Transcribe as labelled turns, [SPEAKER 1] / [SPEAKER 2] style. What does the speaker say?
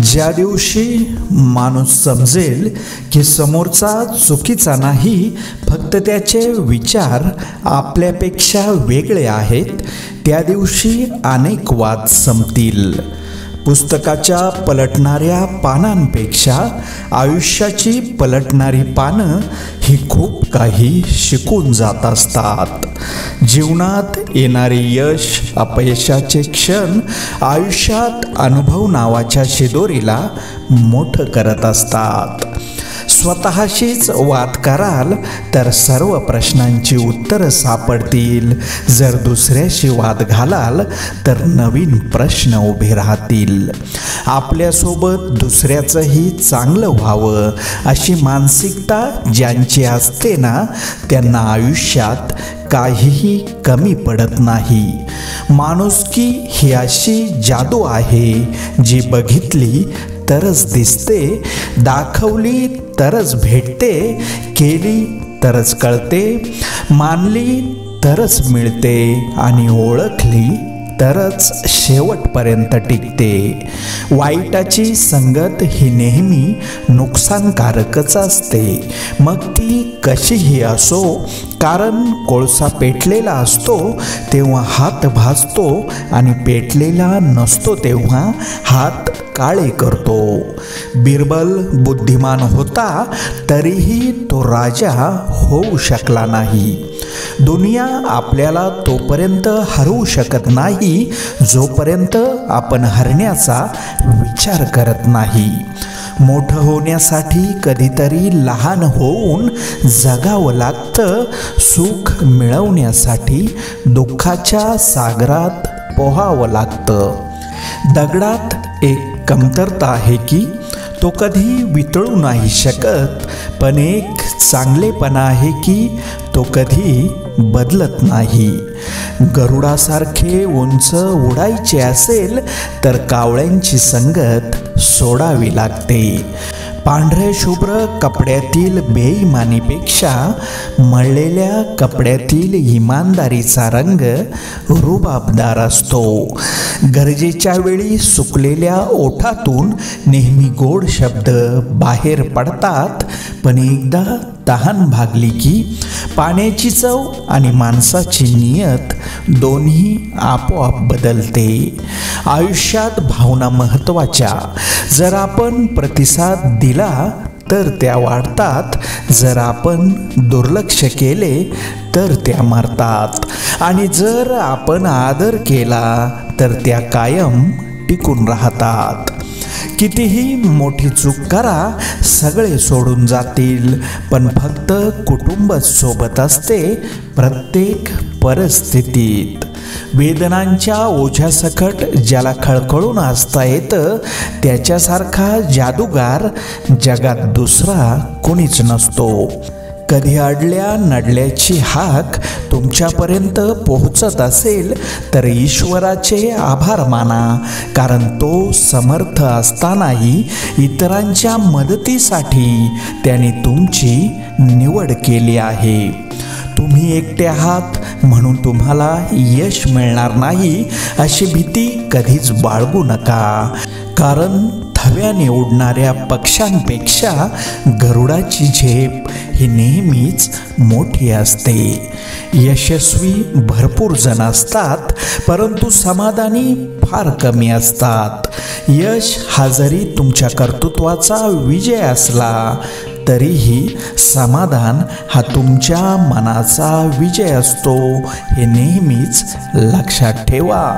[SPEAKER 1] ज्या दिवशी माणूस समजेल की समोरचा चुकीचा नाही, फक्त त्याचे विचार आपल्यापेक्षा वेगळे आहेत, त्या दिवशी अनेक वाद संपतील. पुस्तकाच्या पलटणाऱ्या पानांपेक्षा आयुष्याची पलटणारी पानं ही खूप काही शिकून जात असतात. जीवनात येणारे यश अपयशाचे क्षण आयुष्यात अनुभव नावाच्या शिदोरीला मोठं करत असतात. स्वतःशीच वाद कराल तर सर्व प्रश्नांची उत्तरं सापडतील. जर दुसऱ्याशी वाद घालाल तर नवीन प्रश्न उभे राहतील. आपल्यासोबत दुसऱ्याचंही चांगलं व्हावं अशी मानसिकता ज्यांची असते ना, त्यांना आयुष्यात काहीही कमी पडत नाही. माणुसकी ही अशी जादू आहे जी बघितली तरच दिसते, दाखवली तरच भेटते, केली तरच कळते, मानली तरच मिळते आणि ओळखली तरच शेवटपर्यंत टिकते. वाईटाची संगत ही नेहमी नुकसानकारकच असते, मग ती कशीही असो. कारण कोळसा पेटलेला असतो तेव्हा हात भाजतो आणि पेटलेला नसतो तेव्हा हात काळे करतो. बिरबल बुद्धिमान होता तरीही तो राजा होऊ शकला नाही. दुनिया आपल्याला तोपर्यंत हरवू शकत नाही जोपर्यंत आपण हरण्याचा विचार करत नाही. मोठं होण्यासाठी कधीतरी लहान होऊन जगावं लागतं. सुख मिळवण्यासाठी दुःखाच्या सागरात पोहावं लागतं. दगडात एक कमतरता आहे की तो कधी वितळू नाही शकत, पण एक चांगलेपणा आहे की तो कधी बदलत नाही. गरुडासारखे उंच उडायचे असेल तर कावळ्यांची संगत सोडावी लागते. पांढरे शुभ्र कपड्यातील बेईमानीपेक्षा मळलेल्या कपड्यातील इमानदारीचा रंग रुबाबदार असतो. गरजेच्या वेळी सुकलेल्या ओठातून नेहमी गोड शब्द बाहेर पडतात, पण एकदा तहान भागली की पाण्याची चव आणि माणसाची नियत दोन्ही आपोआप बदलते. आयुष्यात भावना महत्त्वाच्या. जर आपण प्रतिसाद दिला तर त्या वाढतात, जर आपण दुर्लक्ष केले तर त्या मरतात, आणि जर आपण आदर केला तर त्या कायम टिकून राहतात. कितीही मोठी चूक करा, सगळे सोडून जातील, पण फक्त कुटुंबच सोबत असते प्रत्येक परिस्थितीत. वेदनांच्या ओझ्यासकट ज्याला खळखळून असता येतं त्याच्यासारखा जादूगार जगात दुसरा कोणीच नसतो. कधी अडल्या नडल्याची हाक तुमच्यापर्यंत पोहोचत असेल तर ईश्वराचे आभार माना, कारण तो समर्थ असतानाही इतरांच्या मदतीसाठी त्याने तुमची निवड केली आहे. तुम्ही एकटे आहात म्हणून तुम्हाला यश मिळणार नाही अशी भीती कधीच बाळगू नका, कारण थव्याने उडणाऱ्या पक्ष्यांपेक्षा गरुडाची झेप ही नेहमीच मोठी असते. यशस्वी भरपूर जण असतात, परंतु समाधानी फार कमी असतात. यश हा जरी तुमच्या कर्तृत्वाचा विजय असला तरीही समाधान हा तुमच्या मनाचा विजय असतो, हे नेहमीच लक्षात ठेवा.